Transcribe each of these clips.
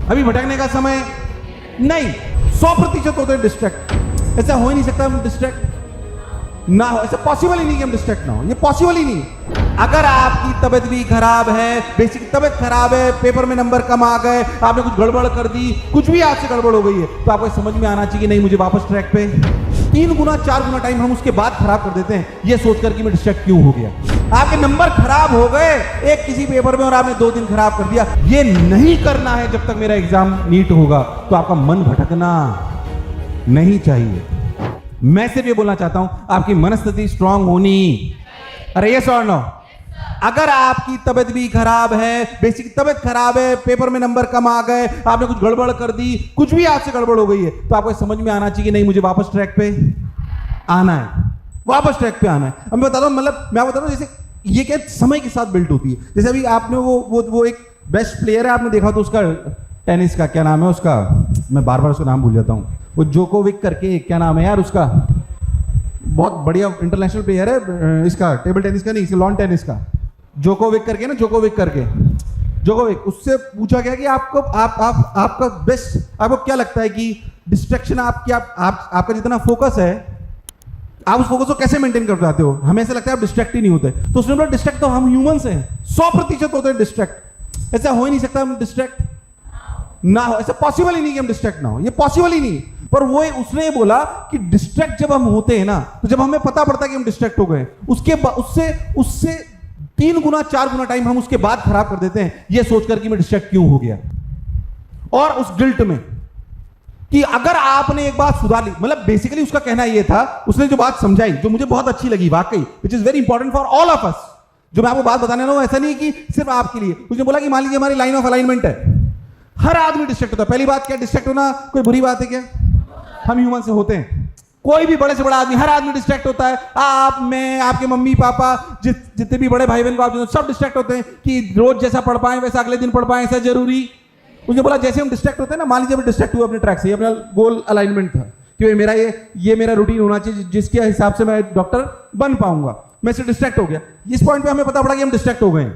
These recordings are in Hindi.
अभी भटकने का समय नहीं। 100% होते हैं डिस्ट्रैक्ट। ऐसा हो ही नहीं सकता हम डिस्ट्रैक्ट ना हो, ऐसा पॉसिबल ही नहीं कि हम डिस्ट्रैक्ट ना हो, ये पॉसिबल ही नहीं। अगर आपकी तबीयत भी खराब है, बेसिक तबीयत खराब है, पेपर में नंबर कम आ गए, आपने कुछ गड़बड़ कर दी, कुछ भी आपसे गड़बड़ हो गई है, तो आपको समझ में आना चाहिए नहीं मुझे वापस ट्रैक पे। 3 गुना 4 गुना टाइम हम उसके बाद खराब कर देते हैं ये सोचकर कि मैं डिस्ट्रैक्ट क्यों हो गया। आपके नंबर खराब हो गए एक किसी पेपर में और आपने 2 दिन खराब कर दिया, ये नहीं करना है जब तक मेरा एग्जाम नीट होगा। तो आपका मन भटकना नहीं चाहिए। मैं सिर्फ ये बोलना चाहता हूं आपकी मनस्थिति स्ट्रांग होनी। अरे यस और नो? अगर आपकी तबीयत भी खराब है, बेसिक तबीयत खराब है, पेपर में नंबर कम आ गए, आपने कुछ गड़बड़ कर दी, कुछ भी आपसे गड़बड़ हो गई है, तो आपको समझ में आना चाहिए नहीं मुझे वापस ट्रैक पे आना है, वापस ट्रैक पे आना है। अब मैं बताता हूं, मतलब मैं बताता हूं जैसे ये क्या समय के साथ बिल्ट होती है। जैसे अभी आपने वो एक बेस्ट प्लेयर है, आपने देखा तो उसका टेनिस का क्या नाम है उसका, मैं बार बार उसका नाम भूल जाता हूं, वो जोकोविक करके, क्या नाम है यार उसका, बहुत बढ़िया इंटरनेशनल प्लेयर है इसका, टेबल टेनिस का नहीं, इसका लॉन टेनिस का, जोकोविक करके ना, जोकोविक। उससे पूछा गया कि आपको आपका बेस्ट, आपको क्या लगता है कि डिस्ट्रैक्शन आपका जितना फोकस है, आप उस फोकस को कैसे मेंटेन कर पाते हो? हमें ऐसा लगता है आप डिस्ट्रैक्ट ही नहीं होते। तो उसने बोला डिस्ट्रैक्ट तो हम ह्यूमंस हैं, 100% होते हैं डिस्ट्रैक्ट। ऐसा हो ही नहीं सकता हम डिस्ट्रैक्ट ना हो, ऐसा पॉसिबल ही नहीं कि हम डिस्ट्रैक्ट ना हो, ये पॉसिबल ही नहीं। पर वो उसने बोला कि डिस्ट्रैक्ट जब हम होते हैं ना, तो जब हमें पता पड़ता है कि हम डिस्ट्रैक्ट हो गए, उससे 3 गुना 4 गुना टाइम हम उसके बाद खराब कर देते हैं ये सोचकर कि मैं डिस्ट्रैक्ट क्यों हो गया, और उस गिल्ट में कि अगर आपने एक बात सुधार ली। मतलब बेसिकली उसका कहना यह था, उसने जो बात समझाई जो मुझे बहुत अच्छी लगी वाकई, which is very important for all of us, जो मैं आपको बात बताने वाला हूं ऐसा नहीं कि सिर्फ आपके लिए। उसने बोला कि मान लीजिए हमारी लाइन ऑफ अलाइनमेंट है, हर आदमी डिस्ट्रैक्ट होता है। पहली बात क्या, डिस्ट्रैक्ट होना कोई बुरी बात है क्या? हम ह्यूमन से होते हैं, कोई भी बड़े से बड़ा आदमी, हर आदमी डिस्ट्रैक्ट होता है। आप, मैं, आपके मम्मी पापा, जितने भी बड़े भाई बहन को आप सब डिस्ट्रैक्ट होते हैं कि रोज जैसा पढ़ पाए वैसा अगले दिन पढ़ पाए, ऐसा जरूरी। उसने बोला जैसे हम डिस्ट्रैक्ट होते हैं ना, मान लीजिए डिस्ट्रैक्ट हुए अपने ट्रैक से, अपना गोल अलाइनमेंट था कि मेरा ये मेरा रूटीन होना चाहिए जिसके हिसाब से मैं डॉक्टर बन पाऊंगा, मैं से डिस्ट्रैक्ट हो गया। इस पॉइंट पे हमें पता पड़ा कि हम डिस्ट्रैक्ट हो गए।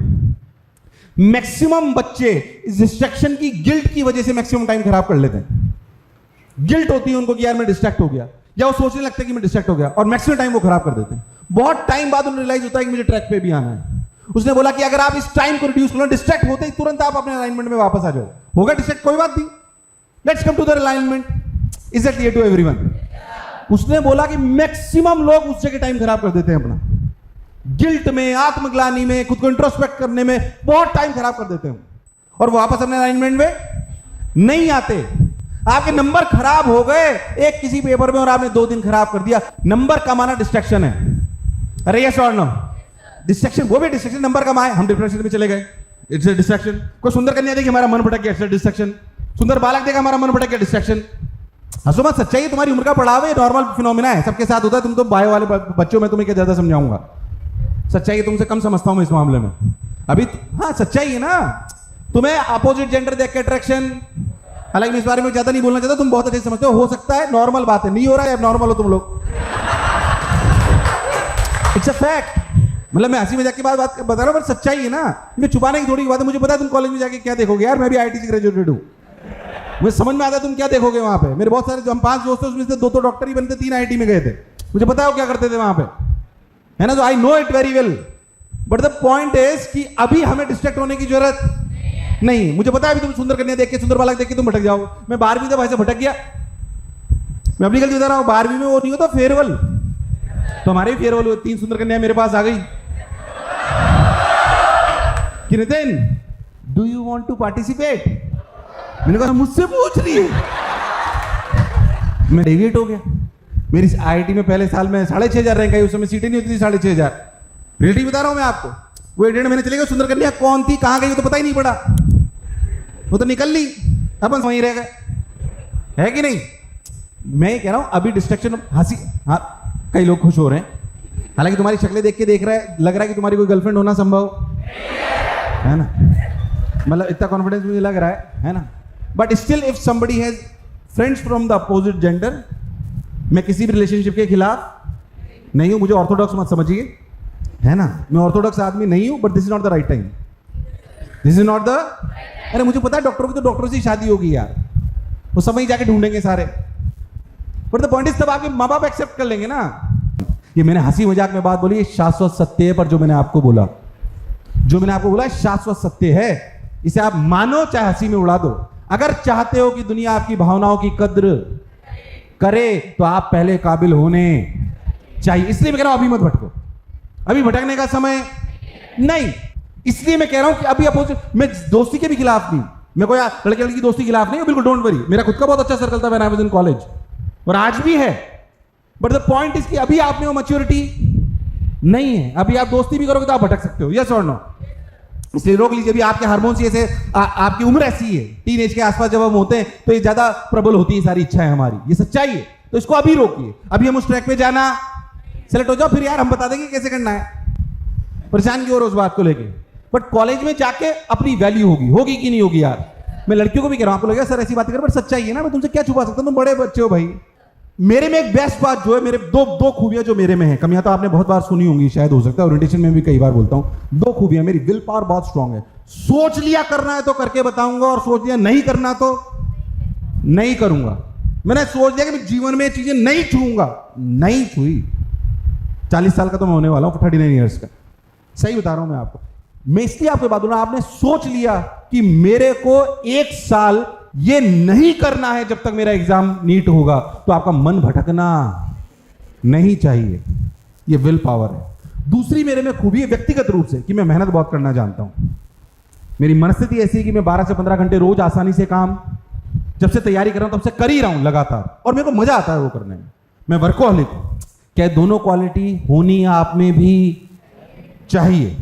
मैक्सिमम बच्चे इस डिस्ट्रैक्शन की गिल्ट की वजह से मैक्सिमम टाइम खराब कर लेते हैं। गिल्ट होती है उनको कि यार मैं डिस्ट्रैक्ट हो गया, या वो सोचने लगते हैं कि मैं डिस्ट्रैक्ट हो गया, और मैक्सिमम टाइम वो खराब कर देते हैं। बहुत टाइम बाद उन्हें रियलाइज होता है कि मुझे ट्रैक पे भी आना है। उसने बोला कि अगर आप इस टाइम को रिड्यूस करो, डिस्ट्रैक्ट होते ही तुरंत आप अपने अलाइनमेंट में वापस आ जाओ। होगा डिस्ट्रैक्ट, कोई बात नहीं, let's come to the alignment. Is that clear to everyone? उसने बोला कि मैक्सिमम लोग उस जगह टाइम खराब कर देते हैं अपना, गिल्ट में, आत्मग्लानि में, खुद को इंट्रोस्पेक्ट करने में बहुत टाइम खराब कर देते हैं, और वापस अपने अलाइनमेंट में नहीं आते। आपके नंबर खराब हो गए एक किसी पेपर में और आपने 2 दिन खराब कर दिया, नंबर कमाना डिस्ट्रैक्शन है। अरे यस और नो? डिस्ट्रैक्शन, वो भी डिस्ट्रैक्शन। नंबर कमाए, हम डिप्रेशन में चले गए, इट्स अ डिस्ट्रैक्शन। कोई सुंदर कन्या देखी, हमारा मन भटक गया, इट्स अ डिस्ट्रैक्शन। सुंदर बालक देखा, हमारा मन भटक गया, डिस्ट्रैक्शन। हंसो मत, सच्चाई है, तुम्हारी उम्र का पढ़ाव है, नॉर्मल फिनोमिना है, सबके साथ होता है। तुम तो बायो वाले बच्चों में तुम्हें क्या ज्यादा समझाऊंगा, सच्चाई तुमसे कम समझता हूं मैं इस मामले में अभी। हाँ सच्चाई है ना, तुम्हें अपोजिट जेंडर देख के अट्रैक्शन, हालांकि मैं इस बारे में ज्यादा नहीं बोलना चाहता, तुम बहुत अच्छे से समझते हो सकता है नॉर्मल बात है, नहीं हो रहा है, नॉर्मल हो तुम लोग, इट्स अ फैक्ट। मतलब मैं हंसी मजाक की बात बता रहा हूं, पर सच्चाई है ना, मैं छुपाने की थोड़ी बात है। मुझे पता है तुम कॉलेज में जाके क्या देखोगे, यार मैं भी आईटी से ग्रेजुएटेड हूं, मुझे समझ में आता है तुम क्या देखोगे वहां पे। मेरे बहुत सारे, जो हम 5 दोस्त थे उसमें से 2 डॉक्टर ही बनते, 3 आईटी में गए थे, मुझे पता है वो क्या करते थे वहां पे, है ना। तो I know it very well, but the point is कि अभी हमें डिस्ट्रैक्ट होने की जरूरत नहीं। मुझे पता है अभी तुम सुंदर कन्या देख के, सुंदर बालक देख के तुम भटक जाओ। मैं 12वीं तक ऐसे भटक गया, मैं अपनी गलती बता रहा हूं। 12वीं में वो नहीं होता फेयरवेल, तो हमारे भी फेयरवेल हुए, 3 सुंदर कन्या मेरे पास आ गई कि Nitin do you want to participate. मैंने कहा मुझसे पूछ रही है, मैं डेविएट हो गया। मेरी आईआईटी में पहले साल में 6,500 रैंक आई, उस समय सीटें नहीं होती थी 6,500। रियलिटी बता रहा हूं मैं आपको। वो 1.5 महीने चले गए, सुंदर कन्या कौन थी कहां गई वो तो पता ही नहीं पड़ा, वो तो निकल ली, अपन वहीं रह गए, है कि नहीं। मैं कह रहा हूं अभी डिस्ट्रैक्शन, हंसी, हाँ कई लोग खुश हो रहे हैं, हालांकि तुम्हारी शक्लें देख के लग रहा है कि तुम्हारी कोई गर्लफ्रेंड होना संभव है ना, मतलब इतना कॉन्फिडेंस मुझे लग रहा है ना। But still if somebody has friends from the opposite gender, मैं किसी भी रिलेशनशिप के खिलाफ नहीं हूं, मुझे ऑर्थोडॉक्स मत समझिए, है ना, मैं ऑर्थोडॉक्स आदमी नहीं हूं, but this is not the right time. This is not the, अरे मुझे पता है डॉक्टरों की तो डॉक्टरों से ही शादी होगी यार, वो समय जाके ढूंढेंगे सारे, बट द पॉइंट इज तब आपके माँ बाप एक्सेप्ट कर लेंगे ना। ये मैंने हंसी मजाक में बात बोली, ये शाश्वत सत्य है, पर जो मैंने आपको बोला शाश्वत सत्य है, इसे आप मानो चाहे हंसी में उड़ा दो। अगर चाहते हो कि दुनिया आपकी भावनाओं की कद्र करे तो आप पहले काबिल होने चाहिए। इसलिए मैं कह रहा हूं अभी मत भटको, अभी भटकने का समय नहीं। इसलिए मैं कह रहा हूं कि अभी अपोजिट, मैं दोस्ती के भी खिलाफ नहीं, मैं कोई लड़के लड़की की दोस्ती के खिलाफ नहीं, बिल्कुल डोंट वरी, मेरा खुद का बहुत अच्छा सर्कल था when I was in college, और आज भी है। बट द पॉइंट इज कि अभी आप में वो मैच्योरिटी नहीं है, अभी आप दोस्ती भी करोगे तो आप भटक सकते हो, यस और नो। इसलिए रोक लीजिए, अभी आपके हार्मोन्स ऐसे, आपकी उम्र ऐसी है, टीनेज के आसपास जब हम होते हैं तो ये ज्यादा प्रबल होती है सारी इच्छाएं हमारी, ये सच्चाई है, तो इसको अभी रोकिए। अभी हम उस ट्रैक पे जाना, सेलेक्ट हो जाओ, फिर यार हम बता देंगे कैसे करना है, परेशान क्यों हो उस बात को लेके। बट कॉलेज में जाके अपनी वैल्यू होगी कि नहीं होगी यार। मैं लड़कियों को भी कह रहा हूं, आपको लगेगा सर ऐसी बातें कर, बट सच्चाई है ना, मैं तुमसे क्या छुपा सकता हूं, तुम बड़े बच्चे हो भाई। मेरे में एक बेस्ट बात जो है, मेरे दो खूबियां जो मेरे में है, कमियां तो आपने बहुत बार सुनी होंगी शायद, हो सकता है ओरिएंटेशन में भी कई बार बोलता हूं। दो खूबियां, मेरी विल पावर बहुत स्ट्रांग है, सोच लिया करना है तो करके बताऊंगा, और सोच लिया नहीं करना तो नहीं करूंगा। मैंने सोच लिया कि मैं जीवन में चीजें नहीं छूंगा, नहीं छुई। 40 साल का तो मैं होने वाला हूं, 39 ईयर्स का, सही बता रहा हूं मैं आपको। मैं इसलिए आपको बात बोल रहा हूं, आपने सोच लिया कि मेरे को 1 साल ये नहीं करना है जब तक मेरा एग्जाम नीट होगा, तो आपका मन भटकना नहीं चाहिए, ये विल पावर है। दूसरी मेरे में खूबी है व्यक्तिगत रूप से कि मैं मेहनत बहुत करना जानता हूं। मेरी मनस्थिति ऐसी है कि मैं 12 से 15 घंटे रोज आसानी से काम, जब से तैयारी कर रहा हूं तब से कर ही रहा हूं लगातार, और मेरे को मजा आता है वो करने में। मैं वर्कोहॉलिक हूं। क्या दोनों क्वालिटी होनी आप में भी चाहिए?